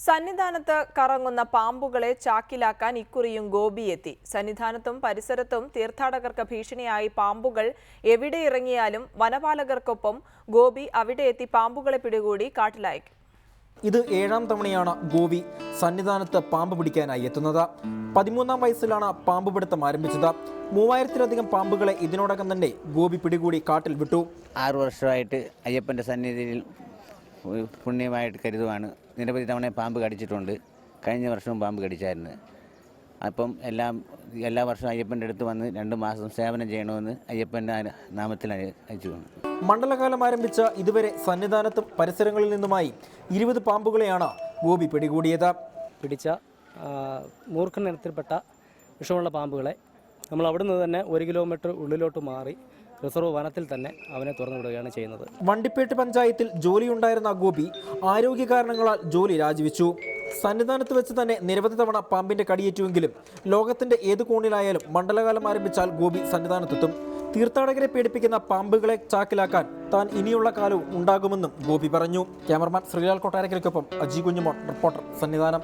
സന്നിധാനത്ത് കറങ്ങുന്ന പാമ്പുകളെ ചാക്കിലാക്കാൻ ഇക്കുറിയും ഗോപി എത്തി. സന്നിധാനത്തും പരിസരത്തും തീർത്ഥാടകർക്ക് ഭീഷണിയായി പാമ്പുകൾ എവിടെ ഇറങ്ങിയാലും വനപാലകർക്കൊപ്പം ഗോപി അവിടെ എത്തി പാമ്പുകളെ പിടികൂടി കാട്ടിലയക്കും. ഇത് 7ാം തവണയാണ് ഗോപി സന്നിധാനത്ത് പാമ്പ് പിടിക്കാനായി എത്തുന്നത്. 13ാം വയസ്സിലാണ് പാമ്പ് പിടുത്തം ആരംഭിച്ചത്. 3000-ലധികം പാമ്പുകളെ ഇതിനോടകം തന്നെ ഗോപി പിടികൂടി കാട്ടിൽ വിട്ടു. 6 വർഷമായിട്ട് അയ്യപ്പൻ്റെ സന്നിധിയിൽ പുണ്യമായിട്ട് കരുതുവാണ്. നിരവധി തവണ പാമ്പ് കടിച്ചിട്ടുണ്ട്. കഴിഞ്ഞ വർഷവും പാമ്പ് കടിച്ചായിരുന്നു. അപ്പം എല്ലാ വർഷവും അയ്യപ്പൻ്റെ അടുത്ത് വന്ന് 2 മാസം സേവനം ചെയ്യണമെന്ന് അയ്യപ്പൻ്റെ നാമത്തിൽ അയച്ചു. മണ്ഡലകാലം ആരംഭിച്ച ഇതുവരെ സന്നിധാനത്തും പരിസരങ്ങളിൽ നിന്നുമായി 20 പാമ്പുകളെയാണ് ഗോപി പിടികൂടിയത്. പിടിച്ച മൂർഖൻ ഇനത്തിൽപ്പെട്ട വിഷമുള്ള പാമ്പുകളെ നമ്മൾ അവിടെ നിന്ന് തന്നെ 1 കിലോമീറ്റർ ഉള്ളിലോട്ട് മാറി റിസർവ് വനത്തിൽ തന്നെ അവനെ തുറന്നു വിടുകയാണ് ചെയ്യുന്നത്. വണ്ടിപ്പേട്ട് പഞ്ചായത്തിൽ ജോലിയുണ്ടായിരുന്ന ഗോപി ആരോഗ്യ കാരണങ്ങളാൽ ജോലി രാജിവെച്ചു. സന്നിധാനത്ത് വെച്ച് തന്നെ നിരവധി തവണ പാമ്പിന്റെ കടിയേറ്റുവെങ്കിലും ലോകത്തിന്റെ ഏത് കോണിലായാലും മണ്ഡലകാലം ആരംഭിച്ചാൽ ഗോപി സന്നിധാനത്തെത്തും. തീർത്ഥാടകരെ പേടിപ്പിക്കുന്ന പാമ്പുകളെ ചാക്കിലാക്കാൻ താൻ ഇനിയുള്ള കാലവും ഉണ്ടാകുമെന്നും ഗോപി പറഞ്ഞു. ക്യാമറമാൻ ശ്രീലാൽ കൊട്ടാരക്കരയ്ക്കൊപ്പം അജി കുഞ്ഞുമോൻ, റിപ്പോർട്ടർ, സന്നിധാനം.